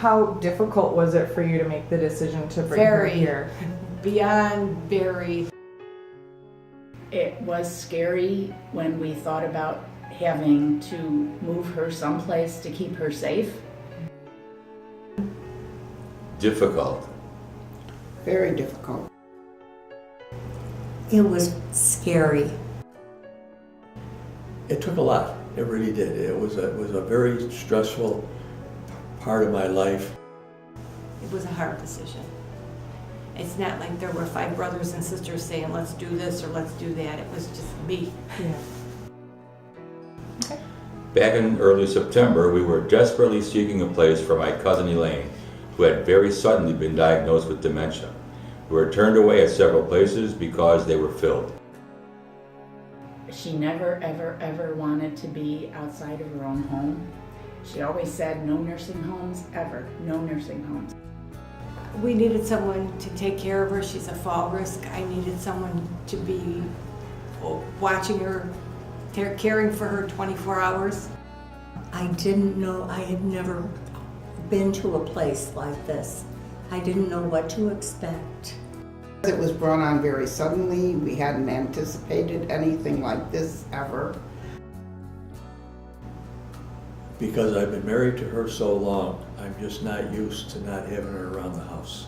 How difficult was it for you to make the decision to bring her here? Beyond very. It was scary when we thought about having to move her someplace to keep her safe. Difficult. Very difficult. It was scary. It took a lot. It really did. It was a very stressful part of my life. It was a hard decision. It's not like there were 5 brothers and sisters saying, let's do this or let's do that. It was just me. Yeah. Okay. Back in early September, we were desperately seeking a place for my cousin Elaine, who had very suddenly been diagnosed with dementia. We were turned away at several places because they were filled. She never, ever, ever wanted to be outside of her own home. She always said, no nursing homes, ever, no nursing homes. We needed someone to take care of her. She's a fall risk. I needed someone to be watching her, caring for her 24 hours. I didn't know, I had never been to a place like this. I didn't know what to expect. It was brought on very suddenly. We hadn't anticipated anything like this ever. Because I've been married to her so long, I'm just not used to not having her around the house.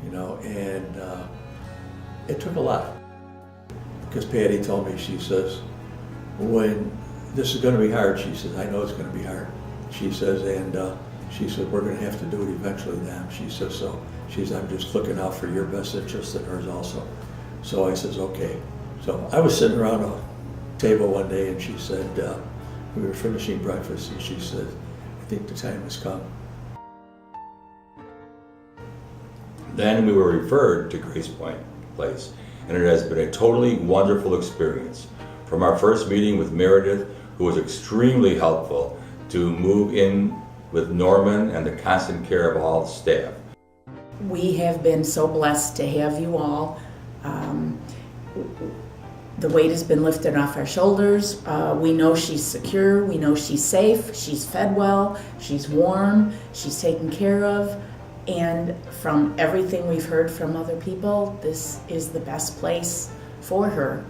You know, and it took a lot. Because Patty told me, she says, when this is going to be hard, she says, I know it's going to be hard. She says, and she said, we're going to have to do it eventually then. She says, so she's, I'm just looking out for your best interest and hers also. So I says, okay. So I was sitting around a table one day and she said, we were finishing breakfast and she said, I think the time has come. Then we were referred to Grace Point Place, and it has been a totally wonderful experience. From our first meeting with Meredith, who was extremely helpful, to move in with Norman and the constant care of all staff. We have been so blessed to have you all. The weight has been lifted off our shoulders. We know she's secure, we know she's safe, she's fed well, she's warm, she's taken care of, and from everything we've heard from other people, this is the best place for her.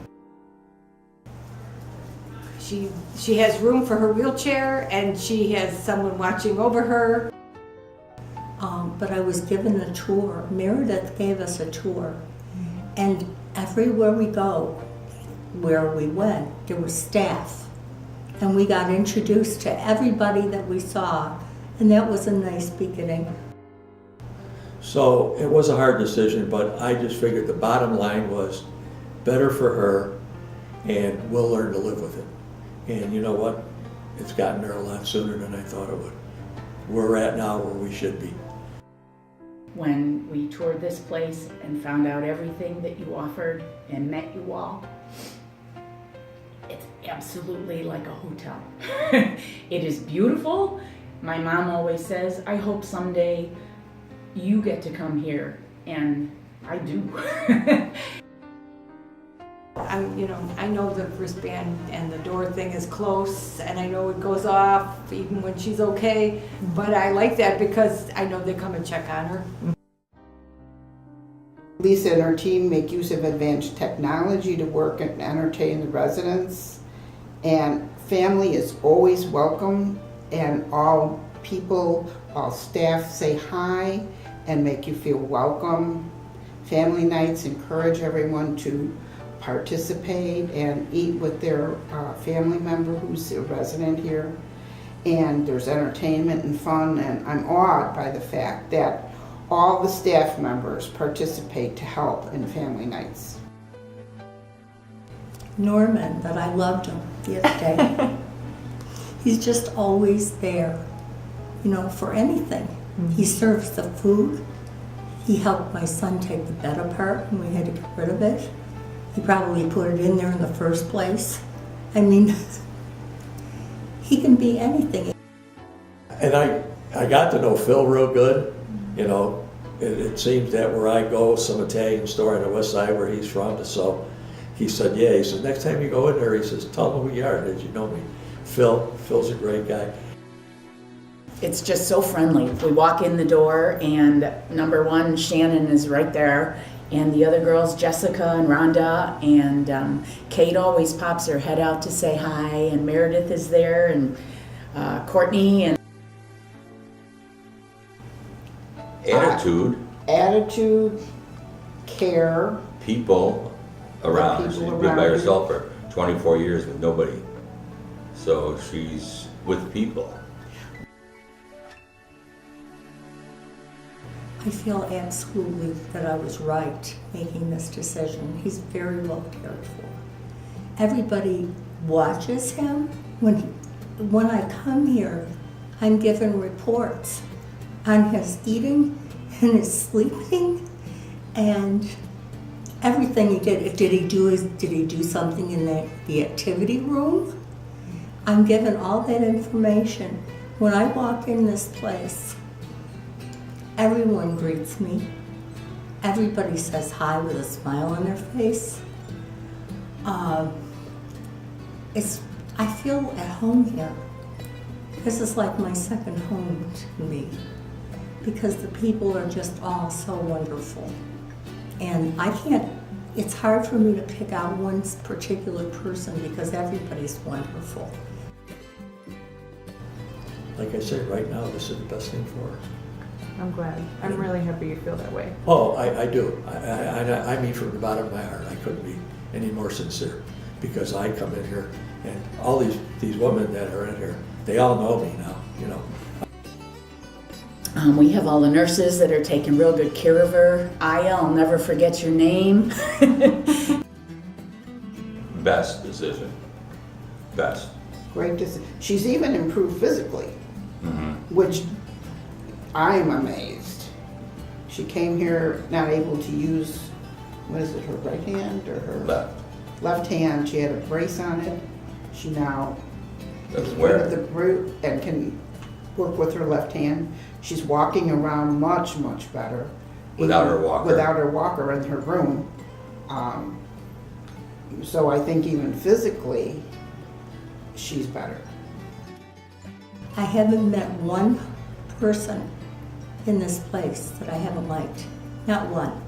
She has room for her wheelchair and she has someone watching over her. But I was given a tour. Meredith gave us a tour. And everywhere we go, where we went, there was staff. And we got introduced to everybody that we saw. And that was a nice beginning. So it was a hard decision, but I just figured the bottom line was better for her and we'll learn to live with it. And you know what? It's gotten there a lot sooner than I thought it would. We're at now where we should be. When we toured this place and found out everything that you offered and met you all, it's absolutely like a hotel. It is beautiful. My mom always says, I hope someday you get to come here, and I do. I know the wristband and the door thing is close, and I know it goes off even when she's okay, but I like that because I know they come and check on her. Lisa and her team make use of advanced technology to work and entertain the residents, and family is always welcome, and all people, all staff say hi and make you feel welcome. Family nights encourage everyone to participate and eat with their family member who's a resident here. And there's entertainment and fun, and I'm awed by the fact that all the staff members participate to help in family nights. Norman, that I loved him the other day. He's just always there, for anything. Mm-hmm. He serves the food. He helped my son take the bed apart when we had to get rid of it. He probably put it in there in the first place. I mean, he can be anything. And I got to know Phil real good. It seems that where I go, some Italian store on the west side where he's from, so he said, yeah, he said, next time you go in there, he says, tell him who you are, did you know me? Phil's a great guy. it's just so friendly. We walk in the door and number one, Shannon is right there. And the other girls, Jessica and Rhonda, and Kate always pops her head out to say hi, and Meredith is there, and Courtney, and Attitude, care. people around. People She's been around by you. herself for 24 years with nobody. So she's with people. I feel absolutely that I was right making this decision. He's very well cared for. Everybody watches him. When I come here, I'm given reports on his eating and his sleeping and everything he did. Did he do something in the activity room? I'm given all that information. When I walk in this place, everyone greets me. Everybody says hi with a smile on their face. I feel at home here. This is like my second home to me because the people are just all so wonderful. And it's hard for me to pick out one particular person because everybody's wonderful. Like I said, right now, this is the best thing for her. I'm glad. I'm really happy you feel that way. Oh, I do. I mean from the bottom of my heart, I couldn't be any more sincere because I come in here and all these women that are in here, they all know me now, you know. we have all the nurses that are taking real good care of her. I'll never forget your name. Best decision. Best. Great decision. She's even improved physically, which I'm amazed. She came here not able to use, what is it, her right hand or her left hand. She had a brace on it. She now That's is where. rid of the brute and can work with her left hand. She's walking around much, much better. Without Even her walker. Without her walker in her room. So I think even physically, she's better. I haven't met one person in this place that I haven't liked. Not one.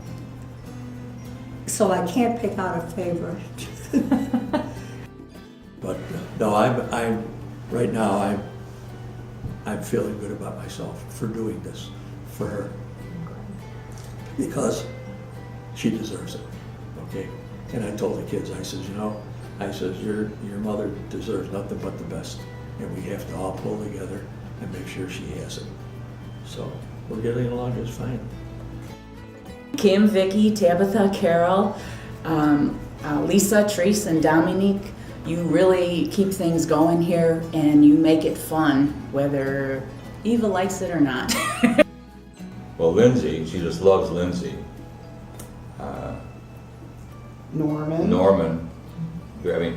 So I can't pick out a favorite. But no, I'm right now. I'm feeling good about myself for doing this for her because she deserves it. Okay, and I told the kids, I says, your mother deserves nothing but the best, and we have to all pull together and make sure she has it. So we're getting along just fine. Kim, Vicky, Tabitha, Carol, Lisa, Therese, and Dominique, you really keep things going here and you make it fun, whether Eva likes it or not. Well, Lindsay, she just loves Lindsay. Norman. I mean,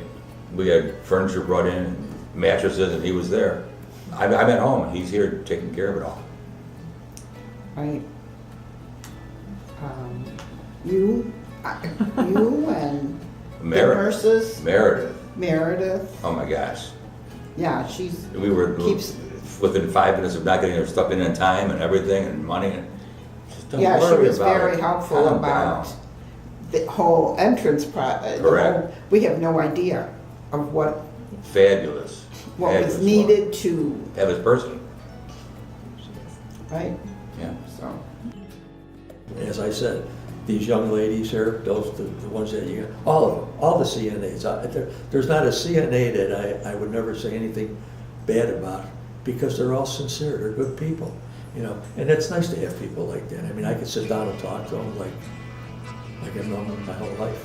we had furniture brought in, mattresses, and he was there. I'm at home, and he's here taking care of it all. Right. You and the nurses. Meredith. Oh my gosh. Yeah, she's We were keeps. within 5 minutes of not getting our stuff in time and everything and money. And just don't Yeah, she worry was about very it. helpful Calm about down. the whole entrance process. Correct. We have no idea of what Fabulous. was Fabulous needed to, Have his person. right? Yeah. So, As I said, these young ladies here, the ones that you got, all of them, all the CNAs. There's not a CNA that I would never say anything bad about because they're all sincere. They're good people, And it's nice to have people like that. I mean, I could sit down and talk to them like I've known them my whole life,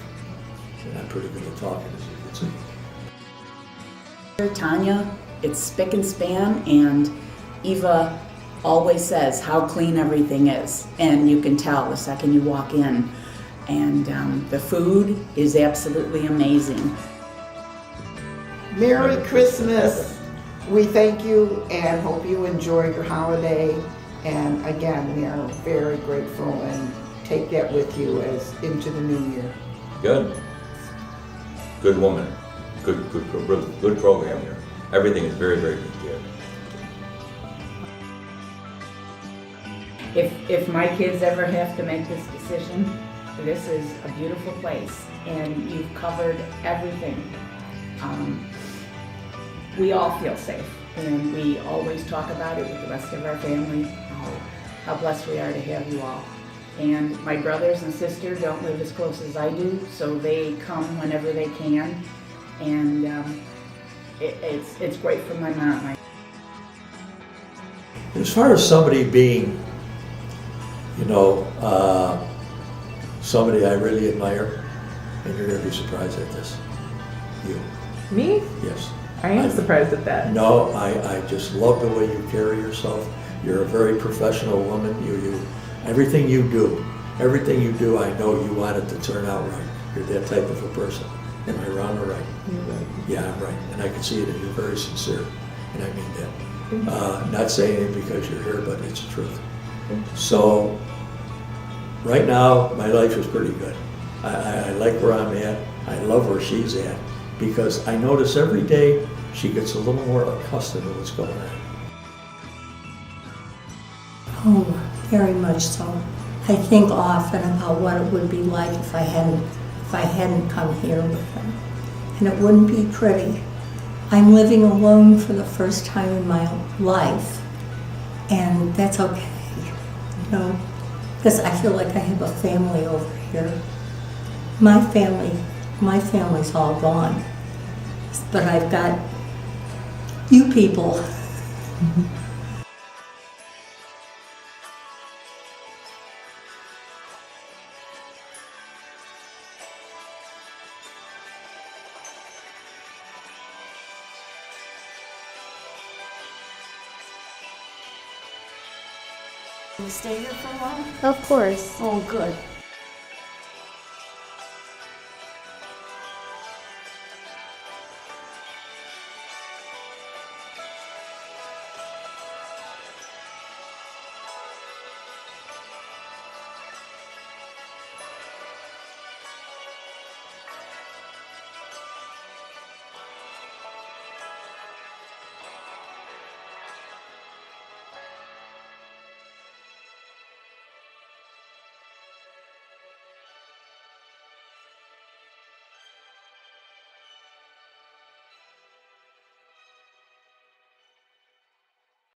and I'm pretty good at talking, as you can see. Tanya, it's spick and span, and Eva always says how clean everything is, and you can tell the second you walk in. And the food is absolutely amazing. Merry Christmas. We thank you and hope you enjoy your holiday. And again, we are very grateful and take that with you as into the new year. Good. Good woman. Good program here. Everything is very, very good. if my kids ever have to make this decision, this is a beautiful place, and you've covered everything. We all feel safe, and we always talk about it with the rest of our family, how blessed we are to have you all. And my brothers and sister don't live as close as I do, so they come whenever they can, and it's great for my mom. As far as somebody being, you know, somebody I really admire, and you're going to be surprised at this. You. Me? Yes. I am surprised at that. No, I just love the way you carry yourself. You're a very professional woman. Everything you do, I know you want it to turn out right. You're that type of a person. Am I wrong or right? You're right. Yeah, I'm right. And I can see it, and you're very sincere, and I mean that. Not saying it because you're here, but it's the truth. So, right now, my life is pretty good. I like where I'm at. I love where she's at, because I notice every day she gets a little more accustomed to what's going on. Oh, very much so. I think often about what it would be like if I hadn't come here with them. And it wouldn't be pretty. I'm living alone for the first time in my life, and that's okay, you know, because I feel like I have a family over here. My family's all gone, but I've got you people. You stay here for a while? Of course. Oh, good.